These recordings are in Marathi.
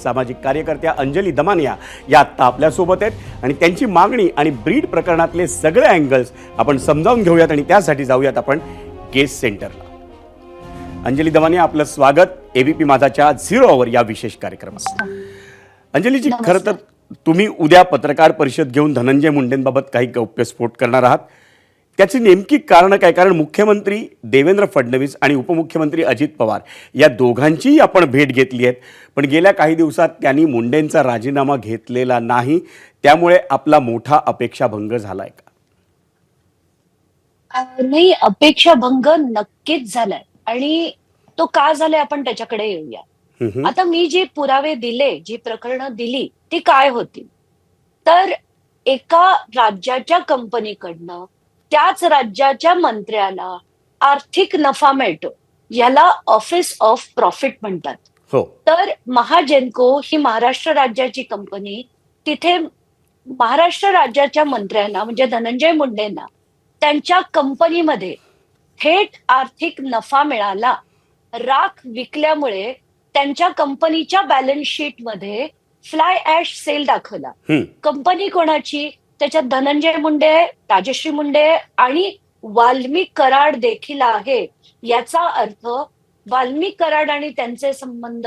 सामाजिक कार्यकर्त्या अंजली दमानिया या आत्ता आपल्यासोबत आहेत आणि त्यांची मागणी आणि ब्रीड प्रकरणातले सगळे अँगल्स आपण समजावून घेऊयात आणि त्यासाठी जाऊयात आपण केस सेंटरला. अंजली दमानिया, आपलं स्वागत एबीपी माझाच्या 0 आवर या विशेष कार्यक्रमात. अंजलीजी, खरं तर तुम्ही उद्या पत्रकार परिषद घेऊन धनंजय मुंडेंबाबत काही गौप्यस्फोट करणार आहात. त्याची नेमकी कारणं काय? कारण मुख्यमंत्री देवेंद्र फडणवीस आणि उपमुख्यमंत्री अजित पवार या दोघांचीही आपण भेट घेतली आहे, पण गेल्या काही दिवसात त्यांनी मुंडेंचा राजीनामा घेतलेला नाही. त्यामुळे आपला मोठा अपेक्षाभंग झालाय का? नाही, अपेक्षाभंग नक्कीच झालाय आणि तो का झालाय आपण त्याच्याकडे येऊया. आता मी जे पुरावे दिले, जी प्रकरणं दिली ती काय होती, तर एका राज्याच्या कंपनीकडनं त्याच राज्याच्या मंत्र्याला आर्थिक नफा मिळतो, याला ऑफिस ऑफ प्रॉफिट म्हणतात. हो. तर महाजेनको ही महाराष्ट्र राज्याची कंपनी, तिथे महाराष्ट्र राज्याच्या मंत्र्यांना म्हणजे धनंजय मुंडेंना त्यांच्या कंपनीमध्ये थेट आर्थिक नफा मिळाला. राख विकल्यामुळे त्यांच्या कंपनीच्या बॅलन्स शीट मध्ये फ्लाय ऍश सेल दाखवला. कंपनी कोणाची? त्याच्यात धनंजय मुंडे, राजश्री मुंडे आणि वाल्मिक कराड देखील आहे. याचा अर्थ वाल्मिक कराड आणि त्यांचे संबंध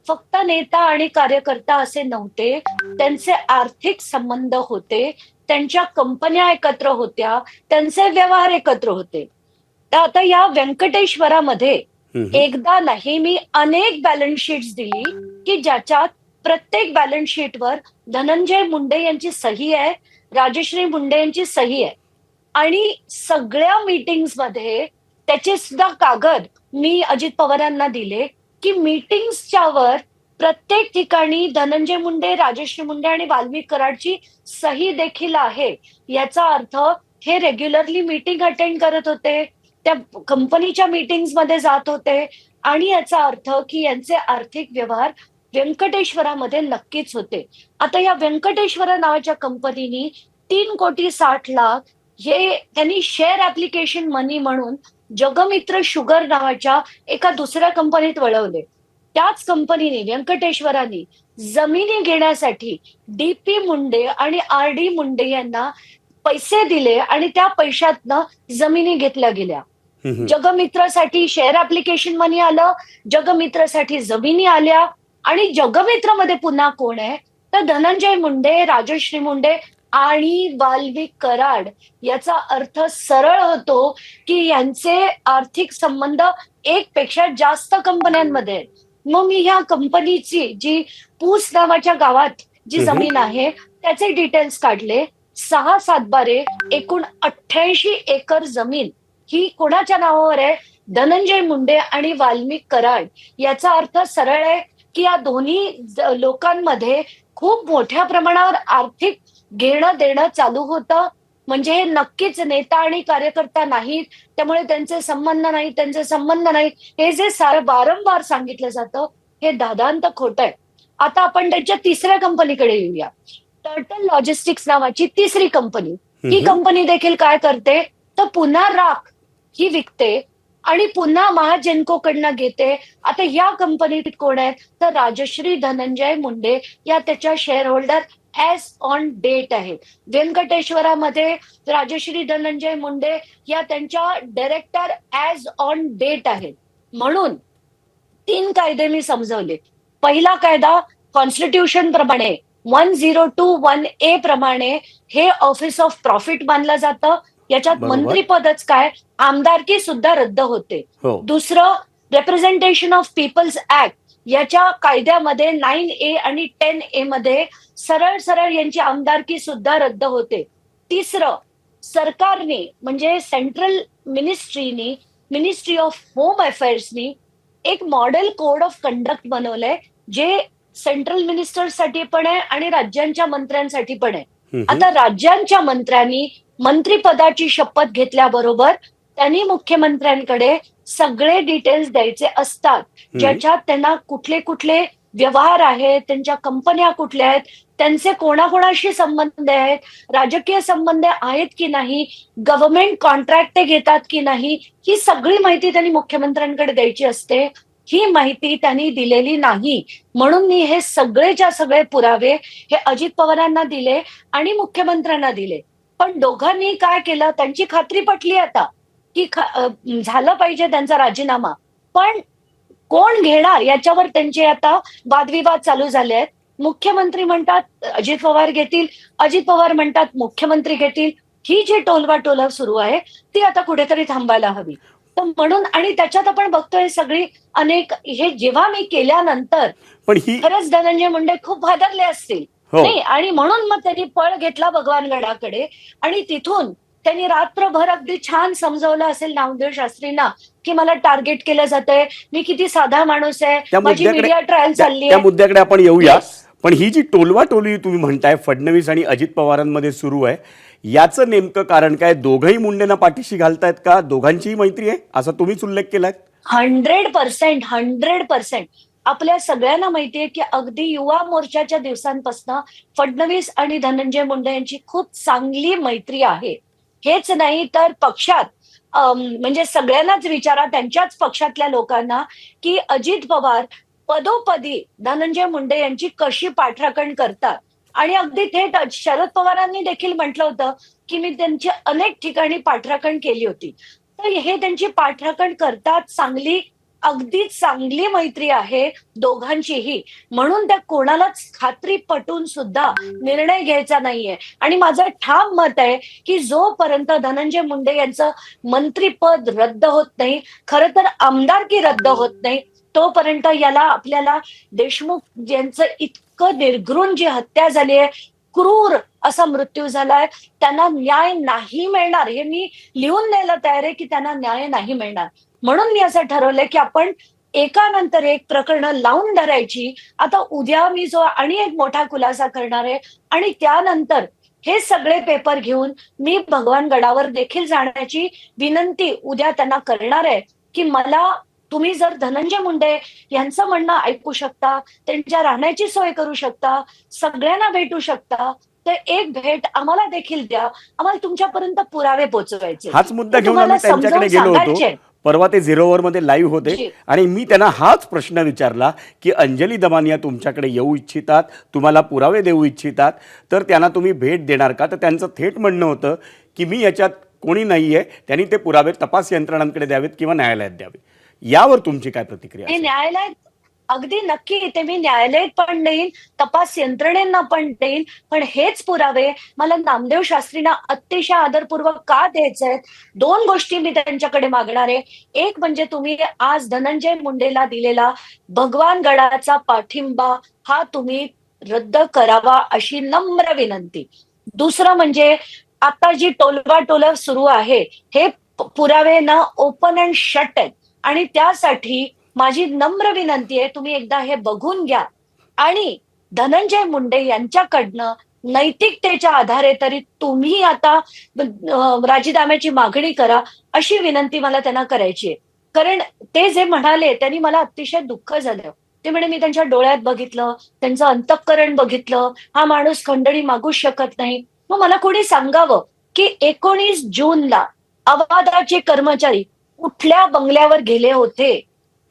फक्त नेता आणि कार्यकर्ता असे नव्हते, त्यांचे आर्थिक संबंध होते, त्यांच्या कंपन्या एकत्र होत्या, त्यांचे व्यवहार एकत्र होते. तर आता या व्यंकटेश्वरामध्ये एकदा नाही, मी अनेक बॅलन्स शीट्स दिली की ज्याच्यात प्रत्येक बॅलन्स शीटवर धनंजय मुंडे यांची सही आहे, राजश्री मुंडे यांची सही आहे आणि सगळ्या मीटिंग्स मध्ये त्याचे सुद्धा कागद मी अजित पवारांना दिले की मीटिंग्सच्या वर प्रत्येक ठिकाणी धनंजय मुंडे, राजश्री मुंडे आणि वाल्मिक कराडची सही देखील आहे. याचा अर्थ हे रेग्युलरली मीटिंग अटेंड करत होते, त्या कंपनीच्या मीटिंग्स मध्ये जात होते आणि याचा अर्थ की यांचे आर्थिक व्यवहार व्यंकटेश्वरामध्ये नक्कीच होते. आता या व्यंकटेश्वरा नावाच्या कंपनीनी 3,60,00,000 हे त्यांनी शेअर ऍप्लिकेशन मनी म्हणून जगमित्र शुगर नावाच्या एका दुसऱ्या कंपनीत वळवले. त्याच कंपनीने, व्यंकटेश्वरांनी जमिनी घेण्यासाठी डीपी मुंडे आणि आर डी मुंडे यांना पैसे दिले आणि त्या पैशातनं जमिनी घेतल्या गेल्या. जगमित्रसाठी शेअर ऍप्लिकेशन मनी आलं, जगमित्रसाठी जमिनी आल्या आणि जगमित्रमध्ये पुन्हा कोण आहे तर धनंजय मुंडे, राजश्री मुंडे आणि वाल्मिक कराड. याचा अर्थ सरळ होतो की यांचे आर्थिक संबंध एक पेक्षा जास्त कंपन्यांमध्ये आहेत. मग मी ह्या कंपनीची जी पूस नावाच्या गावात जी जमीन आहे त्याचे डिटेल्स काढले. 6 सातबारे एकूण 88 एकर जमीन ही कोणाच्या नावावर आहे? धनंजय मुंडे आणि वाल्मिक कराड. याचा अर्थ सरळ आहे की या दोन्ही लोकांमध्ये खूप मोठ्या प्रमाणावर आर्थिक घेणं देणं चालू होतं. म्हणजे हे नक्कीच नेता आणि कार्यकर्ता नाहीत, त्यामुळे त्यांचे संबंध नाहीत, त्यांचे संबंध नाहीत हे जे वारंवार सांगितलं जातं हे दादांत खोटं आहे. आता आपण त्यांच्या तिसऱ्या कंपनीकडे येऊया. टर्टल लॉजिस्टिक्स नावाची तिसरी कंपनी. ही कंपनी देखील काय करते तर पुन्हा राख ही विकते आणि पुन्हा महाजेनको कडनं घेते. आता या कंपनीत कोण आहेत तर राजश्री धनंजय मुंडे या त्याच्या share holder as on date आहेत. व्यंकटेश्वरामध्ये राजश्री धनंजय मुंडे या त्यांच्या डायरेक्टर ऍज ऑन डेट आहेत. म्हणून 3 कायदे मी समजवले. पहिला कायदा कॉन्स्टिट्यूशन प्रमाणे 1021A प्रमाणे हे ऑफिस ऑफ प्रॉफिट मानलं जातं. याच्यात मंत्रीपदच काय, आमदारकी सुद्धा रद्द होते. दुसरं रिप्रेझेंटेशन ऑफ पीपल्स ऍक्ट, याच्या कायद्यामध्ये 9A आणि 10A मध्ये सरळ सरळ यांची आमदारकी सुद्धा रद्द होते. तिसरं, सरकारने म्हणजे सेंट्रल मिनिस्ट्रीनी, मिनिस्ट्री ऑफ होम अफेअर्सनी एक मॉडेल कोड ऑफ कंडक्ट बनवलंय जे सेंट्रल मिनिस्टरसाठी पण आहे आणि राज्यांच्या मंत्र्यांसाठी पण आहे. आता राज्यांच्या मंत्र्यांनी मंत्रिपदाची शपथ घेतल्याबरोबर त्यांनी मुख्यमंत्र्यांकडे सगळे डिटेल्स द्यायचे असतात, ज्याच्यात त्यांना कुठले कुठले व्यवहार आहेत, त्यांच्या कंपन्या कुठल्या आहेत, त्यांचे कोणाकोणाशी संबंध आहेत, राजकीय संबंध आहेत की नाही, गव्हर्नमेंट कॉन्ट्रॅक्ट ते घेतात की नाही, ही सगळी माहिती त्यांनी मुख्यमंत्र्यांकडे द्यायची असते. ही माहिती त्यांनी दिलेली नाही. म्हणून मी हे सगळेच्या सगळे पुरावे हे अजित पवारांना दिले आणि मुख्यमंत्र्यांना दिले. पण दोघांनी काय केलं, त्यांची खात्री पटली आता की झालं पाहिजे त्यांचा राजीनामा. पण कोण घेणार याच्यावर त्यांचे आता वादविवाद चालू झाले आहेत. मुख्यमंत्री म्हणतात अजित पवार घेतील, अजित पवार म्हणतात मुख्यमंत्री घेतील. ही जी टोलवाटोलव सुरू आहे ती आता कुठेतरी थांबायला हवी. तर म्हणून आणि त्याच्यात आपण बघतोय सगळी अनेक हे जेव्हा मी केल्यानंतर पण ही खरंच धनंजय मुंडे खूप भादरले असतील. हो. नाही आणि म्हणून मग त्यांनी पळ घेतला भगवानगडाकडे आणि तिथून त्यांनी रात्रभर अगदी छान समजवलं असेल नामदेव शास्त्रींना की मला टार्गेट केलं जातंय, मी किती साधा माणूस आहे, त्या माझी मुद्द्याकडे मीडिया ट्रायल चालली त्या आहे. मुद्द्याकडे आपण येऊया. Yes. पण ही जी टोलवाटोली तुम्ही म्हणताय फडणवीस आणि अजित पवारांमध्ये सुरू आहे, याचं नेमकं कारण काय? दोघंही मुंडेंना पाठीशी घालतायत का? दोघांचीही मैत्री आहे असा तुम्हीच उल्लेख केलाय. 100% आपल्या सगळ्यांना माहितीये की अगदी युवा मोर्चाच्या दिवसांपासून फडणवीस आणि धनंजय मुंडे यांची खूप चांगली मैत्री आहे. हेच नाही तर पक्षात म्हणजे सगळ्यांनाच विचारा त्यांच्याच पक्षातल्या लोकांना की अजित पवार पदोपदी धनंजय मुंडे यांची कशी पाठराखण करतात. आणि अगदी थेट शरद पवारांनी देखील म्हटलं होतं की मी त्यांची अनेक ठिकाणी पाठराखण केली होती. तर हे त्यांची पाठराखण करतात. अगदी चांगली मैत्री आहे दोघांचीही. म्हणून त्या कोणालाच खात्री पटून सुद्धा निर्णय घ्यायचा नाहीये. आणि माझं ठाम मत आहे की जोपर्यंत धनंजय मुंडे यांचं मंत्रीपद रद्द होत नाही, खरं तर आमदारकी रद्द होत नाही, तोपर्यंत याला आपल्याला देशमुख यांचं इतकं निर्घृण जी हत्या झाली आहे, क्रूर असा मृत्यू झालाय, त्यांना न्याय नाही मिळणार. हे मी लिहून द्यायला तयार आहे की त्यांना न्याय नाही मिळणार. म्हणून मी असं ठरवलंय की आपण एकानंतर एक प्रकरणं लावून धरायची. आता उद्या मी जो आणि एक मोठा खुलासा करणार आहे आणि त्यानंतर हे सगळे पेपर घेऊन मी भगवानगडावर देखील जाण्याची विनंती उद्या त्यांना करणार आहे की मला तुम्ही जर धनंजय मुंडे यांचं म्हणणं ऐकू शकता, त्यांच्या राहण्याची सोय करू शकता, सगळ्यांना भेटू शकता, तर एक भेट आम्हाला देखील द्या. आम्हाला तुमच्यापर्यंत पुरावे पोहोचवायचे. हाच मुद्दा घेऊन आम्ही त्यांच्याकडे गेलो होतो. परवा ते 0 ओव्हर मध्ये लाईव्ह होते आणि मी त्यांना हाच प्रश्न विचारला की अंजली दमानिया तुमच्याकडे येऊ इच्छितात, तुम्हाला पुरावे देऊ इच्छितात, तर त्यांना तुम्ही भेट देणार का? तर त्यांचं थेट म्हणणं होतं की मी याच्यात कोणी नाहीये, त्यांनी ते पुरावे तपास यंत्रणांकडे द्यावेत किंवा न्यायालयात द्यावे. यावर तुमची काय प्रतिक्रिया आहे? न्यायालयात अगदी नक्की ते मी न्यायालयात पण देईन, तपास यंत्रणेंना पण देईन. पण हेच पुरावे मला नामदेव शास्त्रींना अतिशय आदरपूर्वक का द्यायचे आहेत? 2 गोष्टी मी त्यांच्याकडे मागणार आहे. एक म्हणजे तुम्ही आज धनंजय मुंडेला दिलेला भगवानगडाचा पाठिंबा हा तुम्ही रद्द करावा अशी नम्र विनंती. दुसरं म्हणजे आता जी टोलवाटोलव सुरू आहे, हे पुरावे ना ओपन अँड शट आहेत आणि त्यासाठी माझी नम्र विनंती आहे, तुम्ही एकदा हे बघून घ्या आणि धनंजय मुंडे यांच्याकडनं नैतिकतेच्या आधारे तरी तुम्ही आता राजीनाम्याची मागणी करा अशी विनंती मला त्यांना करायची आहे. कारण ते जे म्हणाले त्यांनी मला अतिशय दुःख झालं. ते म्हणे मी त्यांच्या डोळ्यात बघितलं, त्यांचं अंतःकरण बघितलं, हा माणूस खंडणी मागूच शकत नाही. मग मला कोणी सांगावं की 19 जूनला अवादाचे कर्मचारी कुठल्या बंगल्यावर गेले होते,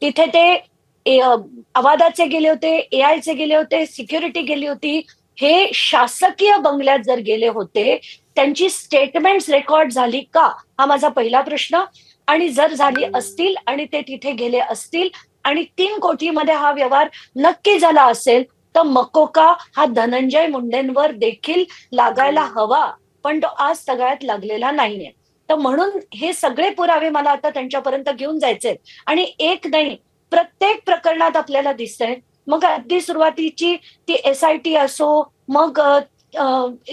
तिथे ते अवादाचे गेले होते, एआयचे गेले होते, सिक्युरिटी गेली होती. हे शासकीय बंगल्यात जर गेले होते, त्यांची स्टेटमेंट्स रेकॉर्ड झाली का? हा माझा पहिला प्रश्न. आणि जर झाली असतील आणि ते तिथे गेले असतील आणि 3 कोटीमध्ये हा व्यवहार नक्की झाला असेल, तर मकोका हा धनंजय मुंडेंवर देखील लागायला हवा. पण तो आज सगळ्यात लागलेला नाहीये. तर म्हणून हे सगळे पुरावे मला आता त्यांच्यापर्यंत घेऊन जायचे. आणि एक नाही, प्रत्येक प्रकरणात आपल्याला दिसतंय. मग अगदी सुरुवातीची ती SIT असो, मग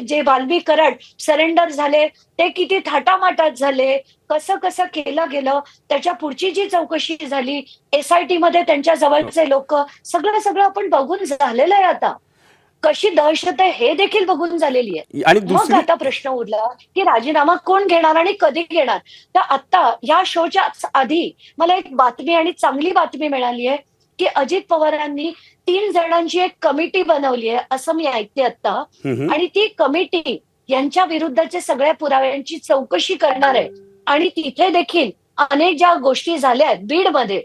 जे वाल्मी कराड सरेंडर झाले ते किती थाटामाटात झाले, कसं कसं केलं गेलं, त्याच्या पुढची जी चौकशी झाली, SIT मध्ये त्यांच्या जवळचे लोक, सगळं आपण बघून झालेलं आहे. आता कशी दहशत आहे हे देखील बघून झालेली आहे. आणि मग आता प्रश्न उरला की राजीनामा कोण घेणार आणि कधी घेणार. तर आता या शोच्या आधी मला एक बातमी आणि चांगली बातमी मिळाली आहे की अजित पवारांनी 3 जणांची एक कमिटी बनवली आहे असं मी ऐकते आता. आणि ती कमिटी यांच्या विरुद्धच्या सगळ्या पुराव्यांची चौकशी करणार आहे. आणि तिथे देखील अनेक ज्या गोष्टी झाल्या आहेत बीडमध्ये,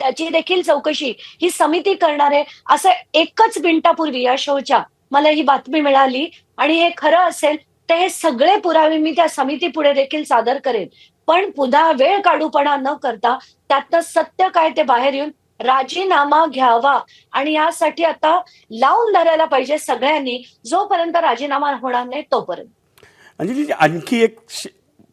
त्याची देखील चौकशी ही समिती करणार आहे. असं एकच मिनिटापूर्वी या शोच्या मला ही बातमी मिळाली आणि हे खरं असेल तर हे सगळे पुरावे मी त्या समिती पुढे देखील सादर करेन. पण पुन्हा वेळ काढूपणा न करता त्यातनं सत्य काय ते बाहेर येऊन राजीनामा घ्यावा आणि यासाठी आता लावून धरायला पाहिजे सगळ्यांनी. जोपर्यंत राजीनामा होणार नाही तोपर्यंत. अंजली, आणखी एक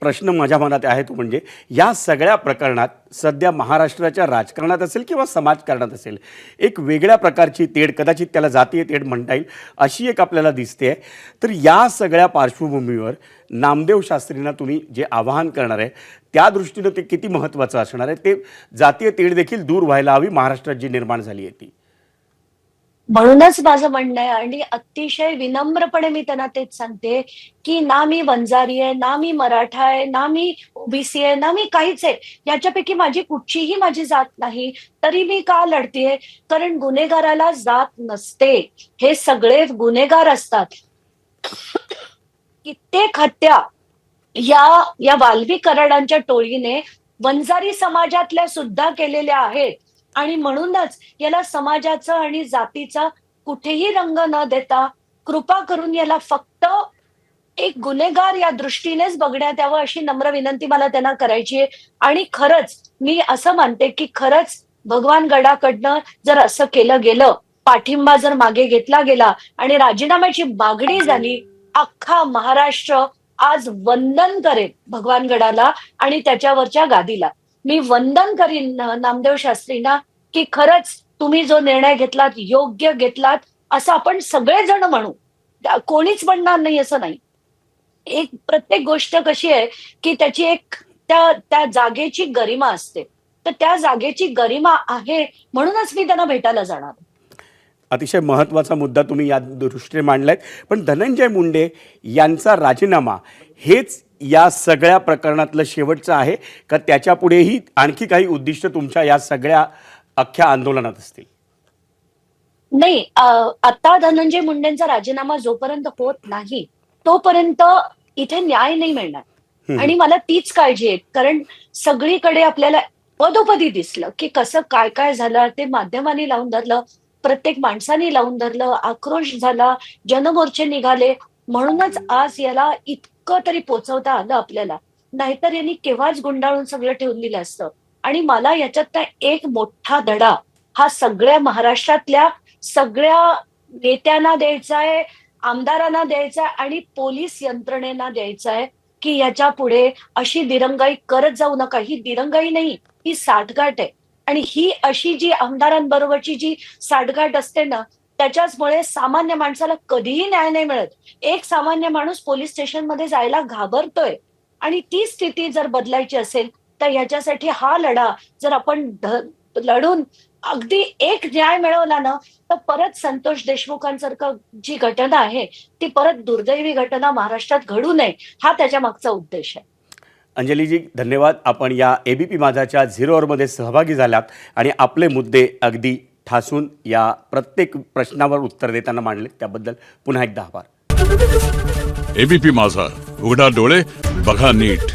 प्रश्न माझ्या मनात आहे तो म्हणजे या सगळ्या प्रकरणात सध्या महाराष्ट्राच्या राजकारणात असेल किंवा समाजकारणात असेल एक वेगळ्या प्रकारची तेढ, कदाचित त्याला जातीय तेढ म्हणता येईल, अशी एक आपल्याला दिसते. तर या सगळ्या पार्श्वभूमीवर नामदेव शास्त्रींना तुम्ही जे आवाहन करणार आहे त्या दृष्टीनं ते किती महत्त्वाचं असणार आहे? ते जातीय तेढ देखील दूर व्हायला हवी महाराष्ट्रात जी निर्माण झाली आहे ती. म्हणूनच माझं म्हणणं आहे आणि अतिशय विनम्रपणे मी त्यांना तेच सांगते की ना मी वंजारी आहे, ना मी मराठा आहे, ना मी ओबीसी आहे, ना मी काहीच आहे. याच्यापैकी माझी कुठचीही माझी जात नाही. तरी मी का लढतेय? कारण गुन्हेगाराला जात नसते. हे सगळे गुन्हेगार असतात. कित्येक हत्या या वाल्मी कराडांच्या टोळीने वंजारी समाजातल्या सुद्धा केलेल्या आहेत. आणि म्हणूनच याला समाजाचं आणि जातीचा कुठेही रंग न देता कृपा करून याला फक्त एक गुन्हेगार या दृष्टीनेच बघण्यात यावं अशी नम्र विनंती मला त्यांना करायची आहे. आणि खरंच मी असं मानते की खरंच भगवान गडाकडनं जर असं केलं गेलं, पाठिंबा जर मागे घेतला गेला आणि राजीनाम्याची मागणी झाली, अख्खा महाराष्ट्र आज वंदन करेल भगवान गडाला आणि त्याच्यावरच्या गादीला. मी वंदन करीन नामदेव शास्त्रींना की खरंच तुम्ही जो निर्णय घेतलात योग्य घेतलात असं आपण सगळेजण म्हणू. कोणीच म्हणणार नाही असं नाही. एक प्रत्येक गोष्ट कशी आहे की त्याची एक त्या जागेची गरिमा असते. तर त्या जागेची गरिमा आहे म्हणूनच मी त्यांना भेटायला जाणार. अतिशय महत्त्वाचा मुद्दा तुम्ही या दृष्टीने मांडलाय. पण धनंजय मुंडे यांचा राजीनामा हेच या सगळ्या प्रकरणातलं शेवटचं आहे का त्याच्यापुढेही आणखी काही उद्दिष्ट तुमच्या या सगळ्या अख्ख्या आंदोलनात असतील? नाही, आता धनंजय मुंडेंचा राजीनामा जोपर्यंत होत नाही तोपर्यंत इथे न्याय नाही मिळणार. आणि मला तीच काळजी आहे. कारण सगळीकडे आपल्याला पदोपदी दिसलं की कसं काय काय झालं. ते माध्यमांनी लावून धरलं, प्रत्येक माणसाने लावून धरलं, आक्रोश झाला, जनमोर्चे निघाले. म्हणूनच आज याला इतकं तरी पोचवता आलं आपल्याला. नाहीतर यांनी केव्हाच गुंडाळून सगळं ठेवून दिलं असतं. आणि मला याच्यात एक मोठा धडा हा सगळ्या महाराष्ट्रातल्या सगळ्या नेत्यांना द्यायचा आहे, आमदारांना द्यायचा आहे आणि पोलीस यंत्रणेला द्यायचा आहे की याच्या पुढे अशी दिरंगाई करत जाऊ नका. ही दिरंगाई नाही, ही साठगाठ आहे. आणि ही अशी जी आमदारांबरोबरची जी साठगाठ असते ना, त्याच्याचमुळे सामान्य माणसाला कधीही न्याय नाही मिळत. एक सामान्य माणूस पोलीस स्टेशनमध्ये जायला घाबरतोय. आणि ती स्थिती जर बदलायची असेल तर याच्यासाठी हा लढा जर आपण लढून अगदी एक न्याय मिळवला ना तर परत संतोष देशमुखांसारखं जी घटना आहे ती परत दुर्दैवी घटना महाराष्ट्रात घडू नये हा त्याच्या मागचा उद्देश आहे. अंजलीजी, धन्यवाद. आपण या एबीपी माझाच्या 0 अवरमध्ये सहभागी झालात आणि आपले मुद्दे अगदी ठासून या प्रत्येक प्रश्नावर उत्तर देताना मांडले त्याबद्दल पुन्हा एकदा आभार. एबीपी माझा, उघडा डोळे बघा नीट.